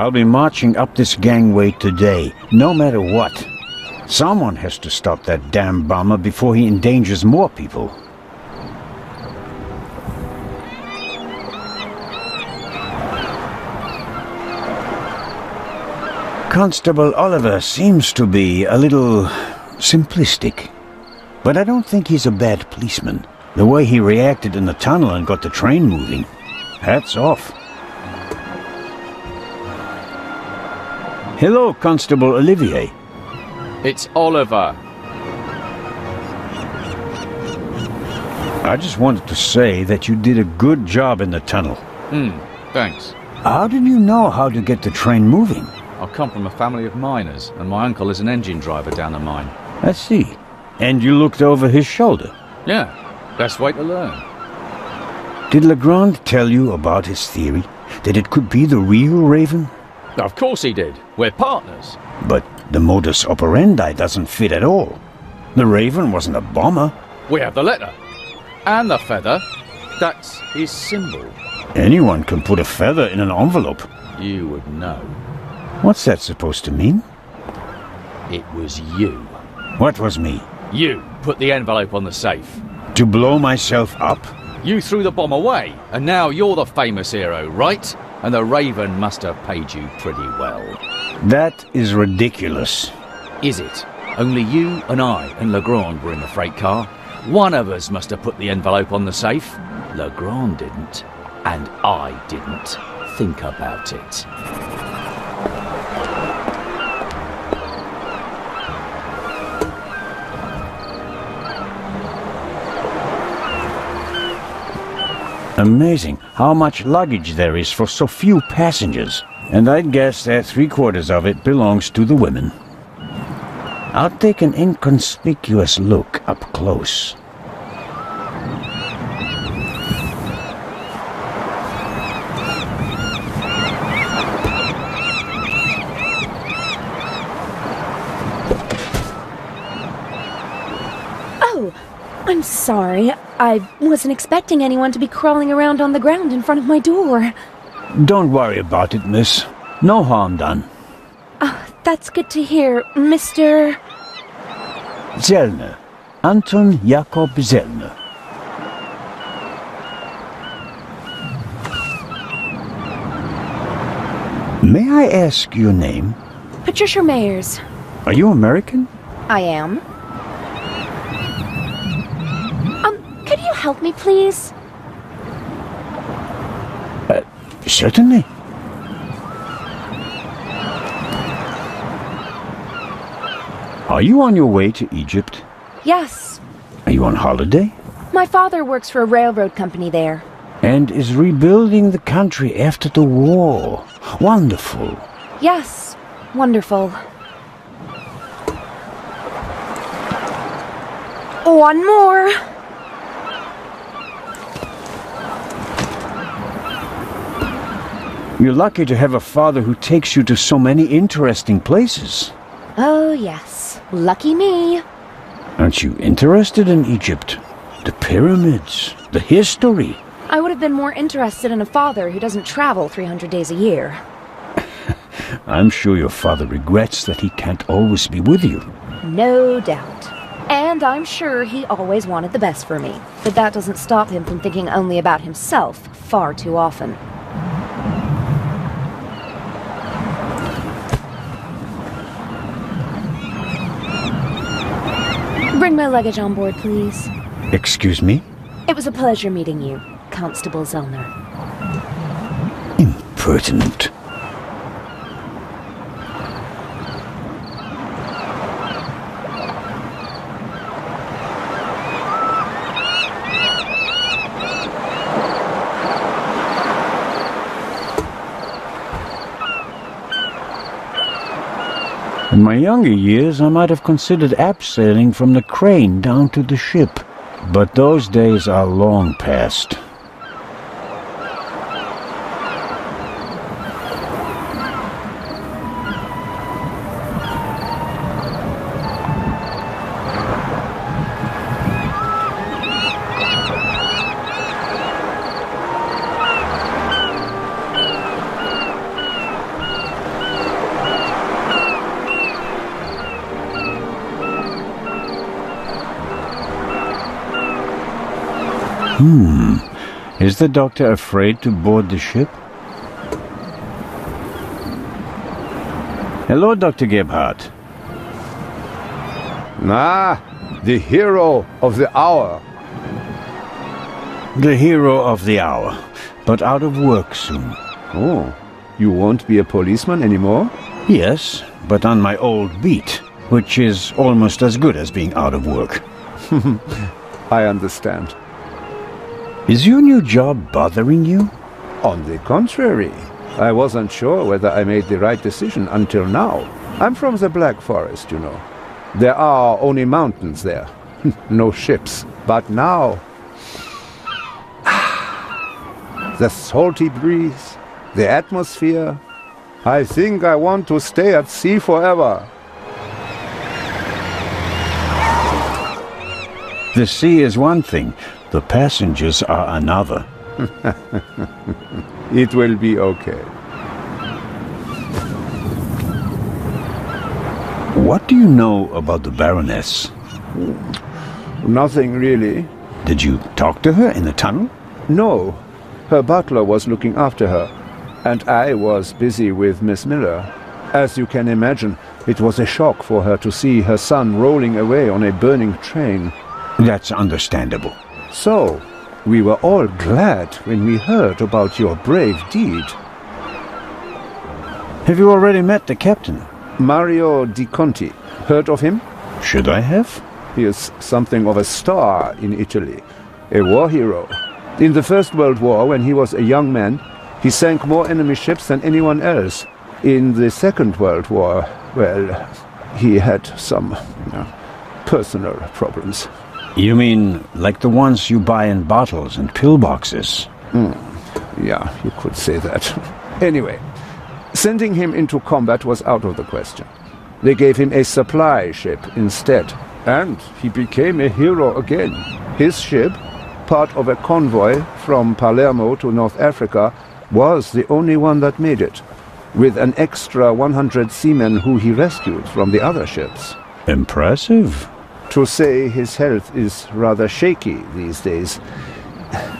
I'll be marching up this gangway today, no matter what. Someone has to stop that damn bomber before he endangers more people. Constable Oliver seems to be a little simplistic. But I don't think he's a bad policeman. The way he reacted in the tunnel and got the train moving. Hats off. Hello, Constable Olivier. It's Oliver. I just wanted to say that you did a good job in the tunnel. Thanks. How did you know how to get the train moving? I come from a family of miners, and my uncle is an engine driver down a mine. I see. And you looked over his shoulder? Yeah, best way to learn. Did Legrand tell you about his theory? That it could be the real Raven? Of course he did. We're partners. But the modus operandi doesn't fit at all. The Raven wasn't a bomber. We have the letter. And the feather. That's his symbol. Anyone can put a feather in an envelope. You would know. What's that supposed to mean? It was you. What was me? You put the envelope on the safe. To blow myself up? You threw the bomb away, and now you're the famous hero, right? And the Raven must have paid you pretty well. That is ridiculous. Is it? Only you and I and Legrand were in the freight car. One of us must have put the envelope on the safe. Legrand didn't. And I didn't. Think about it. Amazing how much luggage there is for so few passengers. And I'd guess that 3/4 of it belongs to the women. I'll take an inconspicuous look up close. Oh, I'm sorry. I wasn't expecting anyone to be crawling around on the ground in front of my door. Don't worry about it, miss. No harm done. Oh, that's good to hear, Mr. Zellner. Anton Jakob Zellner. May I ask your name? Patricia Mayers. Are you American? I am. Could you help me, please? Certainly. Are you on your way to Egypt? Yes. Are you on holiday? My father works for a railroad company there. And is rebuilding the country after the war. Wonderful. Yes. Wonderful. One more. You're lucky to have a father who takes you to so many interesting places. Oh, yes. Lucky me. Aren't you interested in Egypt? The pyramids, the history. I would have been more interested in a father who doesn't travel 300 days a year. I'm sure your father regrets that he can't always be with you. No doubt. And I'm sure he always wanted the best for me. But that doesn't stop him from thinking only about himself far too often. Bring my luggage on board, please. Excuse me? It was a pleasure meeting you, Constable Zellner. Impertinent. In my younger years, I might have considered abseiling from the crane down to the ship. But those days are long past. Is the doctor afraid to board the ship? Hello, Dr. Gebhardt. Ah, the hero of the hour. The hero of the hour, but out of work soon. Oh, you won't be a policeman anymore? Yes, but on my old beat, which is almost as good as being out of work. I understand. Is your new job bothering you? On the contrary, I wasn't sure whether I made the right decision until now. I'm from the Black Forest, you know. There are only mountains there. No ships. But now... the salty breeze, the atmosphere... I think I want to stay at sea forever. The sea is one thing, the passengers are another. It will be okay. What do you know about the Baroness? Nothing really. Did you talk to her in the tunnel? No. Her butler was looking after her, and I was busy with Miss Miller. As you can imagine, it was a shock for her to see her son rolling away on a burning train. That's understandable. So, we were all glad when we heard about your brave deed. Have you already met the captain? Mario Di Conti. Heard of him? Should I have? He is something of a star in Italy. A war hero. In the First World War, when he was a young man, he sank more enemy ships than anyone else. In the Second World War, well, he had some personal problems. You mean like the ones you buy in bottles and pillboxes? Yeah, you could say that. Anyway, sending him into combat was out of the question. They gave him a supply ship instead, and he became a hero again. His ship, part of a convoy from Palermo to North Africa, was the only one that made it, with an extra 100 seamen who he rescued from the other ships. Impressive. To say his health is rather shaky these days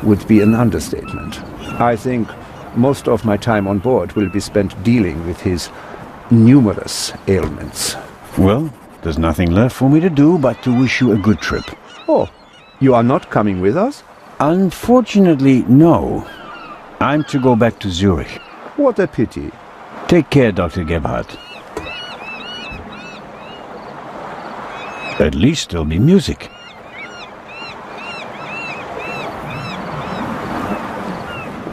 would be an understatement. I think most of my time on board will be spent dealing with his numerous ailments. Well, there's nothing left for me to do but to wish you a good trip. Oh, you are not coming with us? Unfortunately, no. I'm to go back to Zurich. What a pity. Take care, Dr. Gebhardt. At least there'll be music.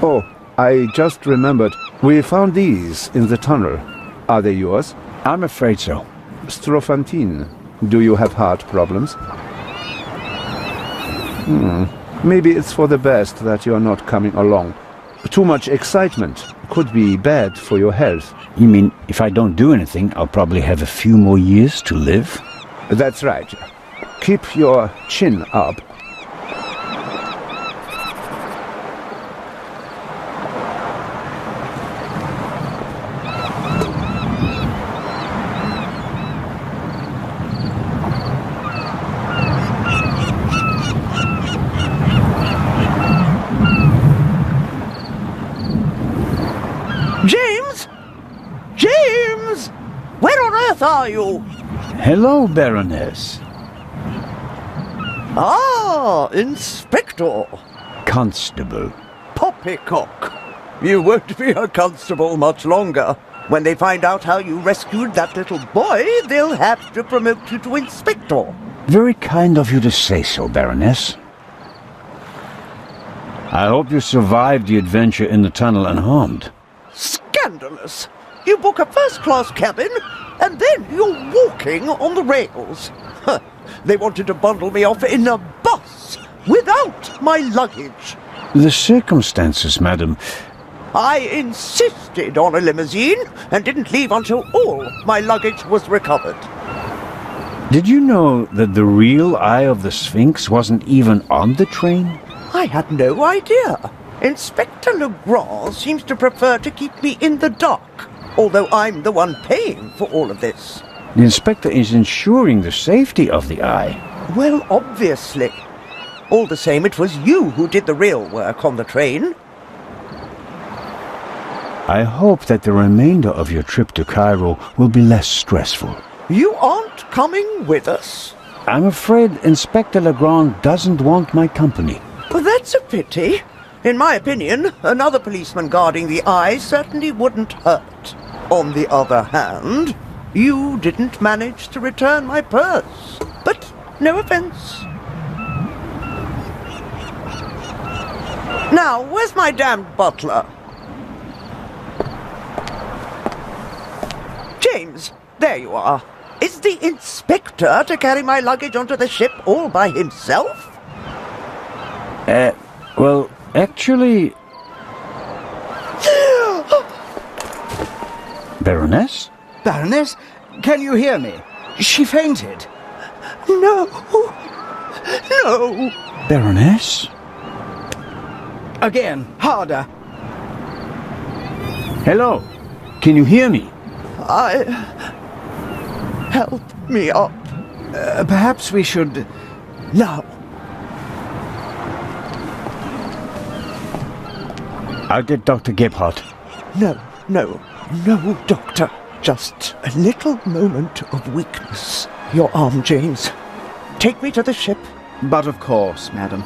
Oh, I just remembered. We found these in the tunnel. Are they yours? I'm afraid so. Strophantine. Do you have heart problems? Maybe it's for the best that you're not coming along. Too much excitement could be bad for your health. You mean if I don't do anything, I'll probably have a few more years to live? That's right. Keep your chin up. James? James! Where on earth are you? Hello, Baroness. Ah, Inspector. Constable. Poppycock. You won't be a constable much longer. When they find out how you rescued that little boy, they'll have to promote you to Inspector. Very kind of you to say so, Baroness. I hope you survived the adventure in the tunnel unharmed. Scandalous. You book a first-class cabin, and then you're walking on the rails. Huh. They wanted to bundle me off in a bus, without my luggage. The circumstances, madam. I insisted on a limousine, and didn't leave until all my luggage was recovered. Did you know that the real Eye of the Sphinx wasn't even on the train? I had no idea. Inspector Legrand seems to prefer to keep me in the dark, although I'm the one paying for all of this. The inspector is ensuring the safety of the Eye. Well, obviously. All the same, it was you who did the real work on the train. I hope that the remainder of your trip to Cairo will be less stressful. You aren't coming with us? I'm afraid Inspector Legrand doesn't want my company. Well, that's a pity. In my opinion, another policeman guarding the eye certainly wouldn't hurt. On the other hand, you didn't manage to return my purse. But no offense. Now, where's my damned butler? James, there you are. Is the inspector to carry my luggage onto the ship all by himself? Well, actually... Baroness? Baroness, can you hear me? She fainted. No. No. Baroness? Again, harder. Hello? Can you hear me? Help me up. Perhaps we should... Now. I'll get Dr. Gebhardt. No, Doctor. Just a little moment of weakness. Your arm, James. Take me to the ship. But of course, madam.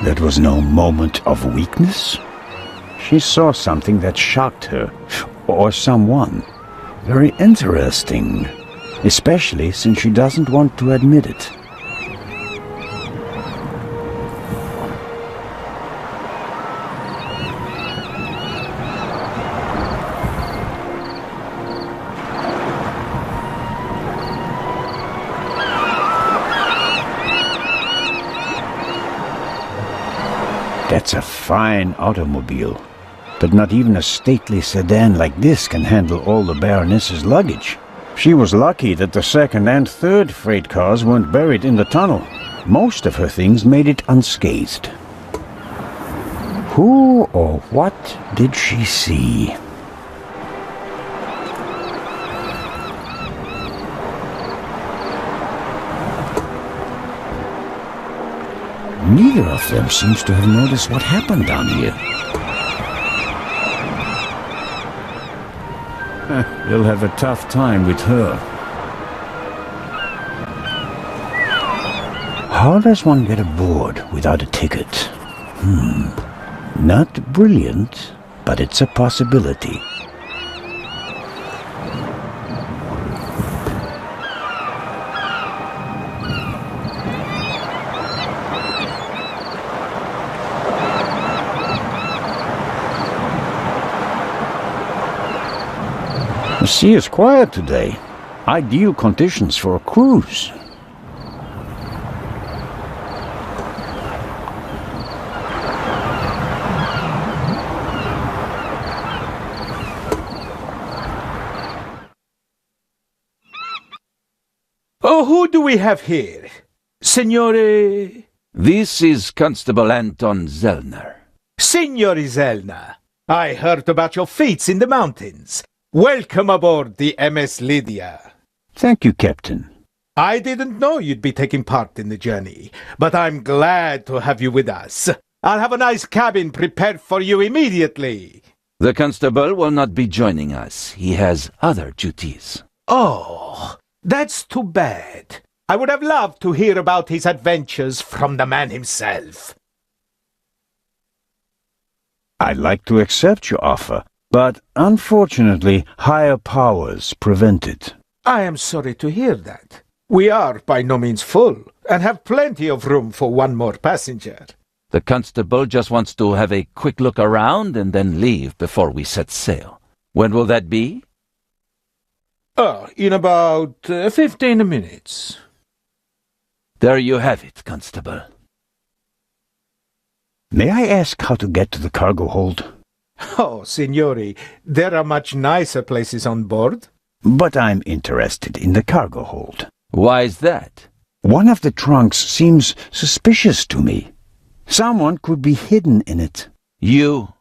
That was no moment of weakness. She saw something that shocked her, or someone. Very interesting, especially since she doesn't want to admit it. That's a fine automobile, but not even a stately sedan like this can handle all the Baroness's luggage. She was lucky that the second and third freight cars weren't buried in the tunnel. Most of her things made it unscathed. Who or what did she see? Neither of them seems to have noticed what happened down here. You'll have a tough time with her. How does one get aboard without a ticket? Not brilliant, but it's a possibility. The sea is quiet today. Ideal conditions for a cruise. Oh, who do we have here? Signore... This is Constable Anton Zellner. Signore Zellner, I heard about your feats in the mountains. Welcome aboard the MS Lydia. Thank you, Captain. I didn't know you'd be taking part in the journey, but I'm glad to have you with us. I'll have a nice cabin prepared for you immediately. The constable will not be joining us. He has other duties. Oh, that's too bad. I would have loved to hear about his adventures from the man himself. I'd like to accept your offer, but unfortunately, higher powers prevent it. I am sorry to hear that. We are by no means full, and have plenty of room for one more passenger. The constable just wants to have a quick look around and then leave before we set sail. When will that be? In about 15 minutes. There you have it, Constable. May I ask how to get to the cargo hold? Oh, signori, there are much nicer places on board. But I'm interested in the cargo hold. Why is that? One of the trunks seems suspicious to me. Someone could be hidden in it. You...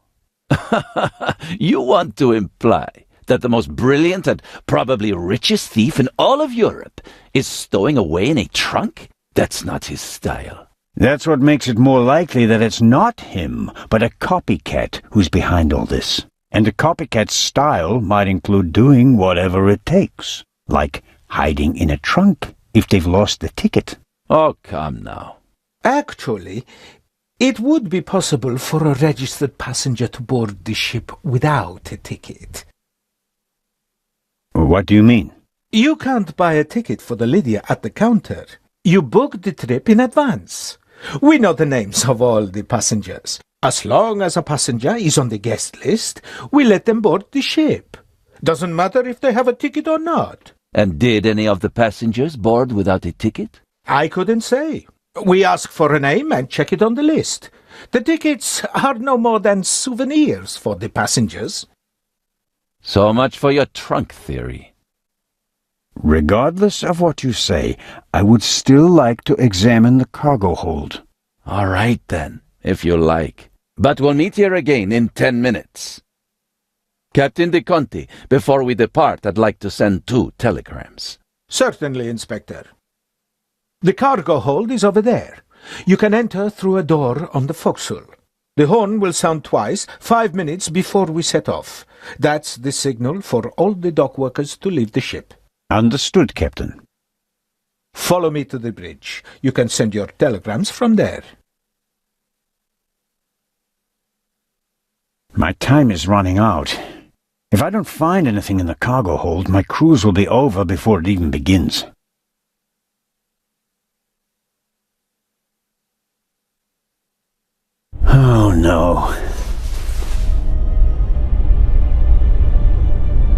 You want to imply that the most brilliant and probably richest thief in all of Europe is stowing away in a trunk? That's not his style. That's what makes it more likely that it's not him, but a copycat who's behind all this. And a copycat's style might include doing whatever it takes, like hiding in a trunk if they've lost the ticket. Oh, come now. Actually, it would be possible for a registered passenger to board the ship without a ticket. What do you mean? You can't buy a ticket for the Lydia at the counter. You book the trip in advance. We know the names of all the passengers. As long as a passenger is on the guest list, we let them board the ship. Doesn't matter if they have a ticket or not. And did any of the passengers board without a ticket? I couldn't say. We ask for a name and check it on the list. The tickets are no more than souvenirs for the passengers. So much for your trunk theory. Regardless of what you say, I would still like to examine the cargo hold. All right, then, if you like. But we'll meet here again in 10 minutes. Captain De Conti, before we depart, I'd like to send 2 telegrams. Certainly, Inspector. The cargo hold is over there. You can enter through a door on the forecastle. The horn will sound twice, 5 minutes before we set off. That's the signal for all the dock workers to leave the ship. Understood, Captain. Follow me to the bridge. You can send your telegrams from there. My time is running out. If I don't find anything in the cargo hold, my cruise will be over before it even begins. Oh no,